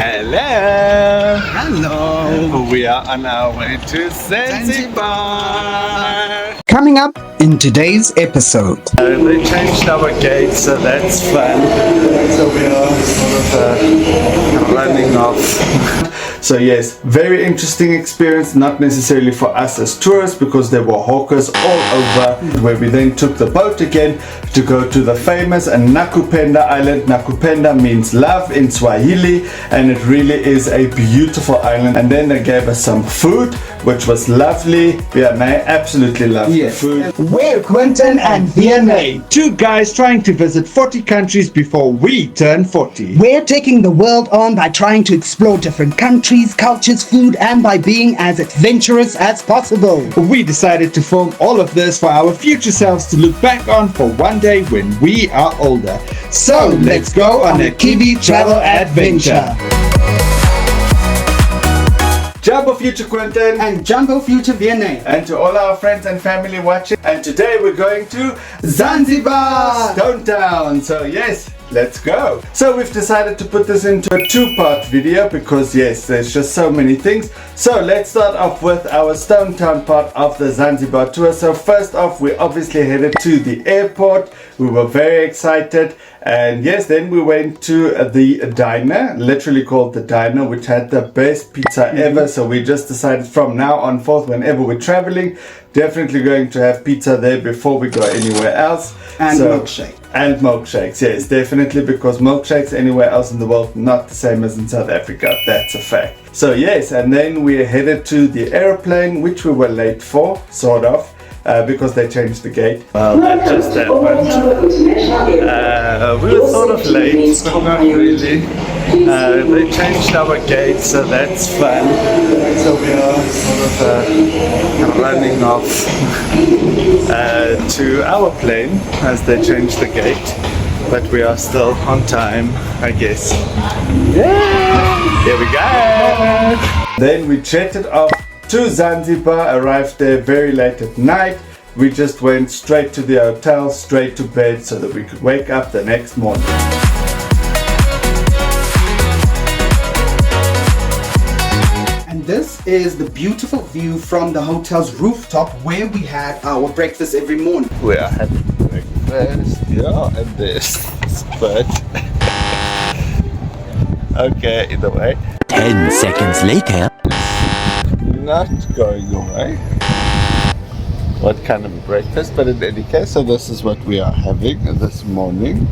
Hello! Hello! We are on our way to Zanzibar! Coming up in today's episode. They changed our gate, so that's fun. So we are sort of running off. So yes, very interesting experience, not necessarily for us as tourists because there were hawkers all over, where we then took the boat again to go to the famous Nakupenda island. Nakupenda means love in Swahili, and it really is a beautiful island. And then they gave us some food, which was lovely. Vianney absolutely loved the food. We're Quentin and Vianney, two guys trying to visit 40 countries before we turn 40. We're taking the world on by trying to explore different countries, cultures, food, and by being as adventurous as possible. We decided to film all of this for our future selves to look back on for one day when we are older. So let's go on a Kiwi travel adventure. Jumbo Future Quentin And Jumbo Future Vianney. and to all our friends and family watching. And today we're going to Zanzibar! Stone Town. So yes, let's go. So we've decided to put this into a two-part video because yes, there's just so many things. So let's start off with our Stone Town part of the Zanzibar tour. So first off, we obviously headed to the airport. We were very excited. And yes, then we went to the diner, literally called the diner, which had the best pizza ever. So we just decided from now on forth, whenever we're traveling, definitely going to have pizza there before we go anywhere else. And milkshake. And milkshakes, yes, definitely, because milkshakes anywhere else in the world not the same as in South Africa. That's a fact. So yes, and then we headed to the airplane, which we were late for, sort of. Because they changed the gate. Well, that just happened. We were sort of late, but not really. They changed our gate, so that's fun. So we are sort of running off to our plane as they changed the gate. But we are still on time, I guess. Yeah! Here we go! Then we jetted off to Zanzibar, arrived there very late at night. We just went straight to the hotel, straight to bed so that we could wake up the next morning. And this is the beautiful view from the hotel's rooftop where we had our breakfast every morning. We are having breakfast, yeah, and this, but okay, either way. 10 seconds later. Not going away. What kind of a breakfast, but in any case, so this is what we are having this morning.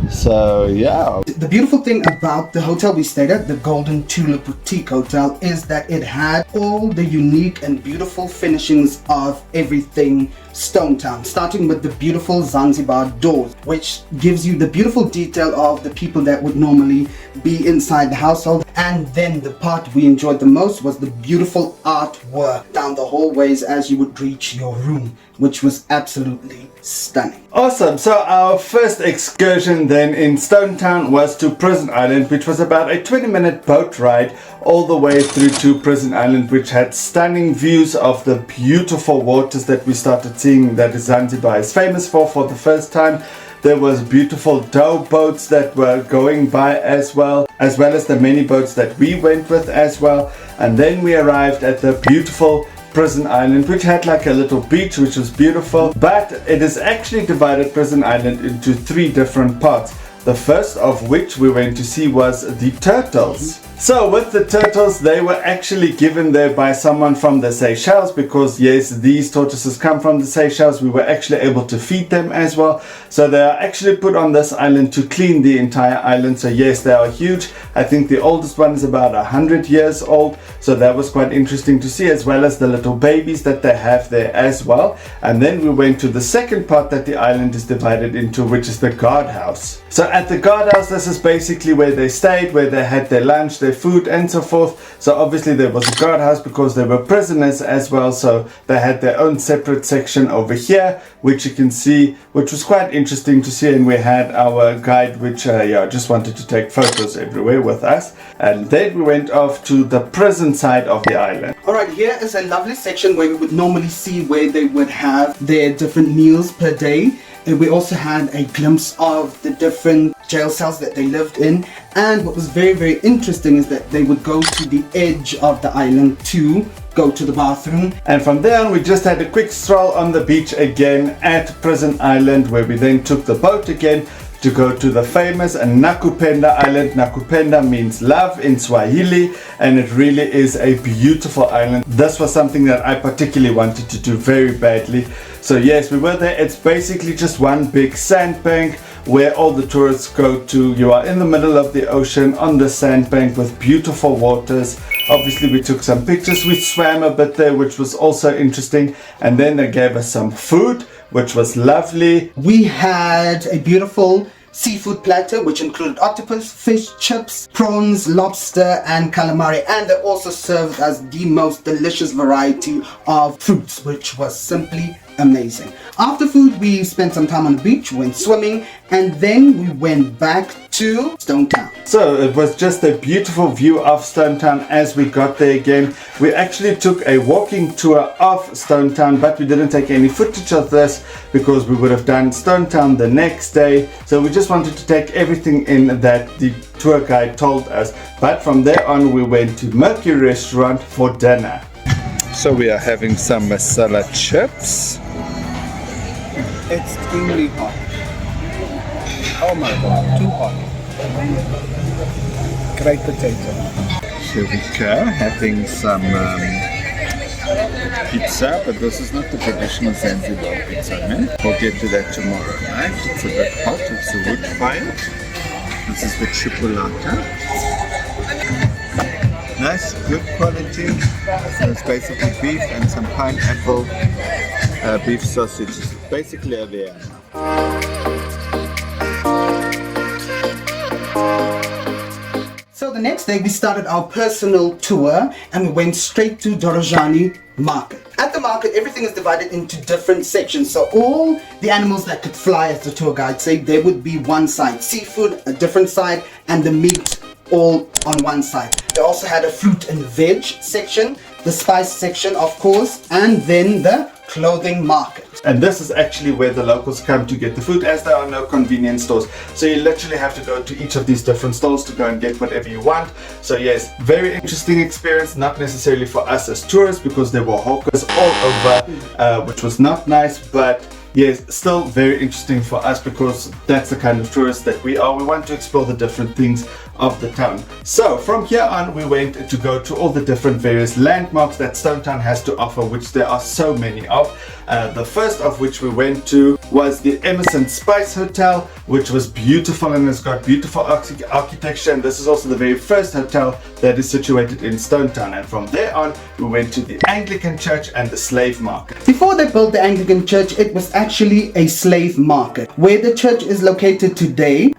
So yeah. The beautiful thing about the hotel we stayed at, the Golden Tulip Boutique Hotel, is that it had all the unique and beautiful finishings of everything Stone Town, starting with the beautiful Zanzibar doors, which gives you the beautiful detail of the people that would normally be inside the household. And then the part we enjoyed the most was the beautiful artwork down the hallways as you would reach your room, which was absolutely stunning. Awesome. So our first excursion then in Stone Town was to Prison Island, which was about a 20-minute boat ride all the way through to Prison Island, which had stunning views of the beautiful waters that we started seeing that Zanzibar is famous for the first time. There was beautiful dhow boats that were going by as well as the many boats that we went with as well. And then we arrived at the beautiful Prison Island, which had like a little beach, which was beautiful, but it is actually divided, Prison Island, into three different parts. The first of which we went to see was the turtles. So with the turtles, they were actually given there by someone from the Seychelles, because yes, these tortoises come from the Seychelles. We were actually able to feed them as well. So they are actually put on this island to clean the entire island. So yes, they are huge. I think the oldest one is about 100 years old. So that was quite interesting to see, as well as the little babies that they have there as well. And then we went to the second part that the island is divided into, which is the guardhouse. So at the guardhouse, this is basically where they stayed, where they had their lunch, their food and so forth. So obviously there was a guardhouse because they were prisoners as well, so they had their own separate section over here, which you can see, which was quite interesting to see. And we had our guide, which just wanted to take photos everywhere with us. And then we went off to the prison side of the island. Alright, here is a lovely section where we would normally see where they would have their different meals per day. And we also had a glimpse of the different jail cells that they lived in. And what was very, very interesting is that they would go to the edge of the island to go to the bathroom. And from there on, we just had a quick stroll on the beach again at Prison Island, where we then took the boat again to go to the famous Nakupenda Island. Nakupenda means love in Swahili, and it really is a beautiful island. This was something that I particularly wanted to do very badly. So yes, we were there. It's basically just one big sandbank where all the tourists go to. You are in the middle of the ocean on the sandbank with beautiful waters. Obviously we took some pictures, we swam a bit there, which was also interesting, and then they gave us some food, which was lovely. We had a beautiful seafood platter which included octopus, fish, chips, prawns, lobster and calamari, and they also served us the most delicious variety of fruits, which was simply amazing. After food, we spent some time on the beach, went swimming, and then we went back to Stone Town. So it was just a beautiful view of Stone Town as we got there again. We actually took a walking tour of Stone Town, but we didn't take any footage of this because we would have done Stone Town the next day. So we just wanted to take everything in that the tour guide told us. But from there on, we went to Mercury Restaurant for dinner. So we are having some masala chips. Extremely hot. Oh my god, too hot. Great potato. Here we go, having some pizza, but this is not the traditional Zanzibar pizza, man. We'll get to that tomorrow, right? It's a bit hot, it's a wood fire. This is the chipolata. Nice, good quality. So it's basically beef and some pineapple beef sausage. Basically a Vienna. So the next day we started our personal tour and we went straight to Dorojani Market. At the market, everything is divided into different sections. So all the animals that could fly, as the tour guide said, there would be one side. Seafood, a different side, and the meat all on one side. They also had a fruit and veg section, the spice section of course, and then the clothing market. And this is actually where the locals come to get the food, as there are no convenience stores. So you literally have to go to each of these different stalls to go and get whatever you want. So yes, very interesting experience, not necessarily for us as tourists because there were hawkers all over, which was not nice, but yes, still very interesting for us because that's the kind of tourists that we are. We want to explore the different things of the town. So from here on, we went to go to all the different various landmarks that Stone Town has to offer, which there are so many of. The first of which we went to was the Emerson Spice Hotel, which was beautiful and has got beautiful architecture, and this is also the very first hotel that is situated in Stone Town. And from there on, we went to the Anglican Church and the Slave Market. Before they built the Anglican Church, it was actually a slave market. Where the church is located today,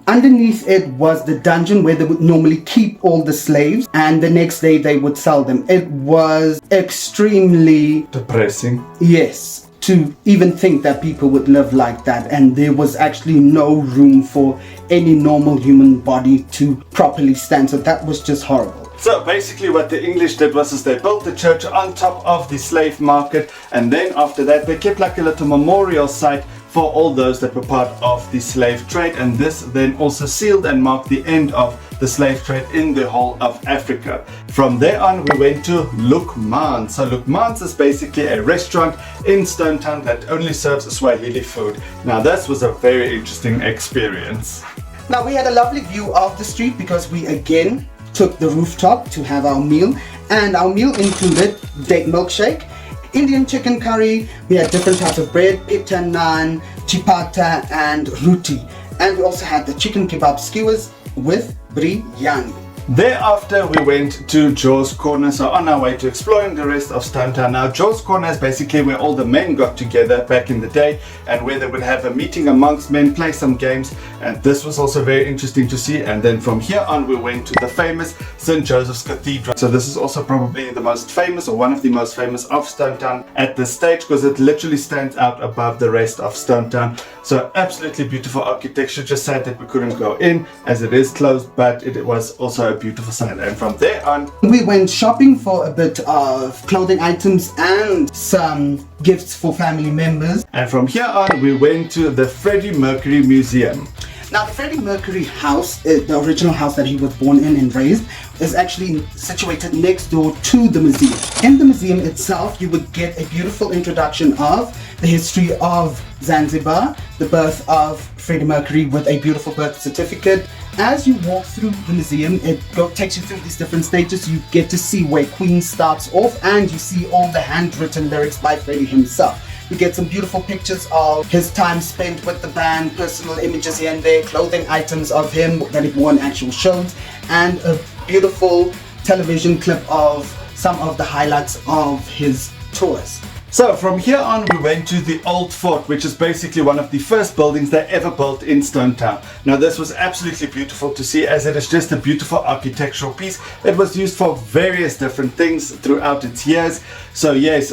underneath it was the dungeon where they would normally keep all the slaves, and the next day they would sell them. It was extremely Depressing. yes, to even think that people would live like that, and there was actually no room for any normal human body to properly stand. So that was just horrible. So basically what the English did was they built the church on top of the slave market, and then after that they kept like a little memorial site for all those that were part of the slave trade, and this then also sealed and marked the end of the slave trade in the whole of Africa. From there on, we went to Lukman's. So Lukman's is basically a restaurant in Stone Town that only serves Swahili food. Now this was a very interesting experience. Now we had a lovely view of the street because we again took the rooftop to have our meal, and our meal included date milkshake, Indian chicken curry, we had different types of bread, pita naan, chipata and roti, and we also had the chicken kebab skewers with biryani. Thereafter, we went to Joe's Corner, so on our way to exploring the rest of Stone Town. Now, Joe's Corner is basically where all the men got together back in the day and where they would have a meeting amongst men, play some games, and this was also very interesting to see. And then from here on, we went to the famous St. Joseph's Cathedral. So this is also probably the most famous, or one of the most famous of Stone Town at this stage, because it literally stands out above the rest of Stone Town. So absolutely beautiful architecture. Just sad that we couldn't go in as it is closed, but it was also a beautiful sight. And from there on, we went shopping for a bit of clothing items and some gifts for family members. And from here on, we went to the Freddie Mercury Museum. Now, the Freddie Mercury house, the original house that he was born in and raised, is actually situated next door to the museum. In the museum itself, you would get a beautiful introduction of the history of Zanzibar, the birth of Freddie Mercury with a beautiful birth certificate. As you walk through the museum, it takes you through these different stages. You get to see where Queen starts off, and you see all the handwritten lyrics by Freddie himself. You get some beautiful pictures of his time spent with the band, personal images here and there, clothing items of him that he wore in actual shows, and a beautiful television clip of some of the highlights of his tours. So from here on we went to the Old Fort, which is basically one of the first buildings they ever built in Stone Town. Now this was absolutely beautiful to see, as it is just a beautiful architectural piece. It was used for various different things throughout its years. So yes,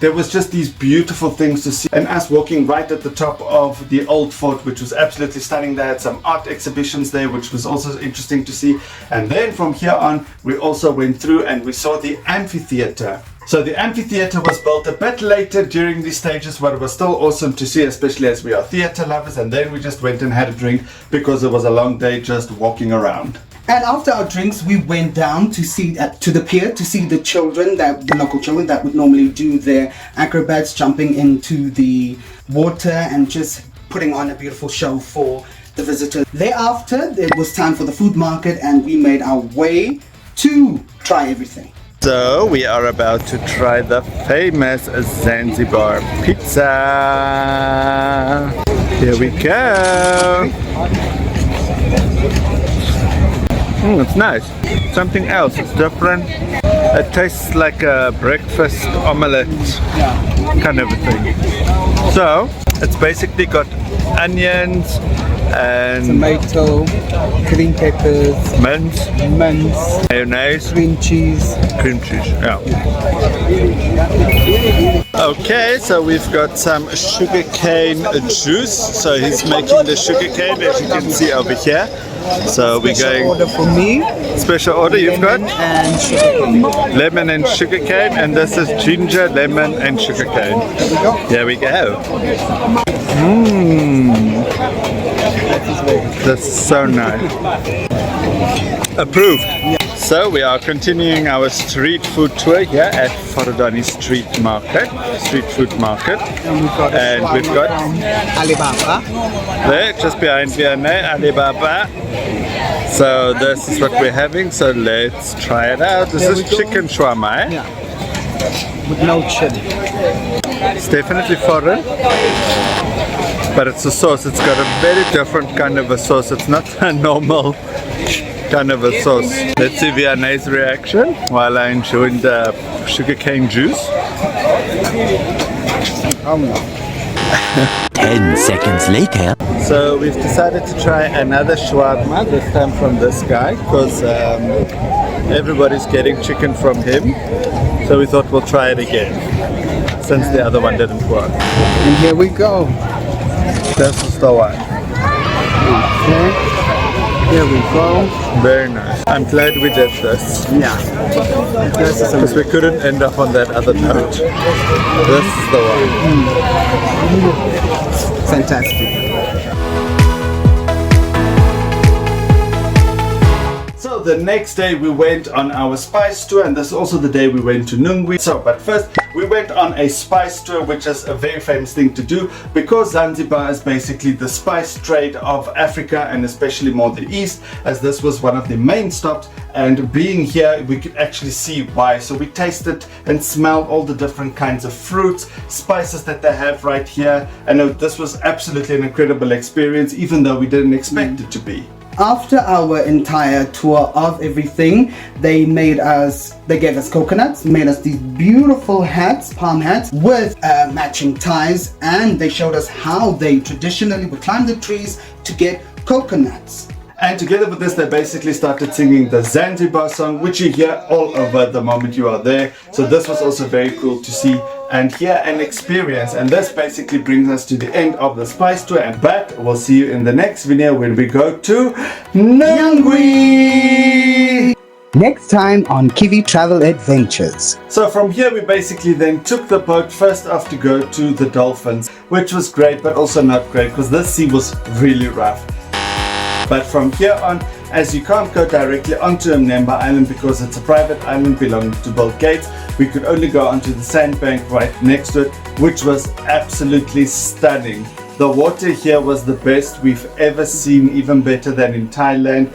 there was just these beautiful things to see, and us walking right at the top of the Old Fort, which was absolutely stunning. They had some art exhibitions there, which was also interesting to see. And then from here on we also went through and we saw the amphitheater. So the amphitheater was built a bit later during these stages, but it was still awesome to see, especially as we are theater lovers. And then we just went and had a drink because it was a long day just walking around. And after our drinks, we went down to see to the pier to see the children, the local children that would normally do their acrobats, jumping into the water and just putting on a beautiful show for the visitors. Thereafter, it was time for the food market, and we made our way to try everything. So we are about to try the famous Zanzibar pizza. Here we go. It's nice. Something else. It's different. It tastes like a breakfast omelette kind of a thing. So it's basically got onions and Tomato, green peppers, mint, mayonnaise, cream cheese. Yeah. Okay, so we've got some sugarcane juice. So he's making the sugarcane, as you can see over here. So we're going. Order for me. Special order you've got? And sugarcane. Lemon and sugarcane, and this is ginger, lemon, and sugarcane. There we go. That's so nice. Approved. So we are continuing our street food tour here at Forodani Street Food Market. And we've got Alibaba. There, just behind Vienna, Alibaba. So this is what we're having, so let's try it out. This is chicken shawarma, eh? Yeah. With no chili. It's definitely foreign, but it's a sauce. It's got a very different kind of a sauce. It's not a normal kind of a sauce. Let's see Vienna's reaction while I enjoy the sugarcane juice. 10 seconds later. So we've decided to try another shawarma, this time from this guy, because everybody's getting chicken from him. So we thought we'll try it again, since the other one didn't work. And here we go. This is the one. Okay. Here we go. Very nice. I'm glad we did this. Yeah. This is Because we couldn't end up on that other note. This is the one. fantastic. So the next day we went on our spice tour, and this is also the day we went to Nungwi. So, but first we went on a spice tour, which is a very famous thing to do because Zanzibar is basically the spice trade of Africa, and especially more the east, as this was one of the main stops. And being here, we could actually see why. So we tasted and smelled all the different kinds of fruits, spices that they have right here, and this was absolutely an incredible experience, even though we didn't expect it to be. After our entire tour of everything, they gave us coconuts, made us these beautiful hats, palm hats, with matching ties, and they showed us how they traditionally would climb the trees to get coconuts. And together with this, they basically started singing the Zanzibar song, which you hear all over the moment you are there. So this was also very cool to see and hear and experience. And this basically brings us to the end of the spice tour. But we'll see you in the next video when we go to Nungwi! Next time on Kiwi Travel Adventures. So from here we basically then took the boat first off to go to the dolphins, which was great but also not great because this sea was really rough. But from here on, as you can't go directly onto Mnemba Island because it's a private island belonging to Bill Gates, we could only go onto the sandbank right next to it, which was absolutely stunning. The water here was the best we've ever seen, even better than in Thailand.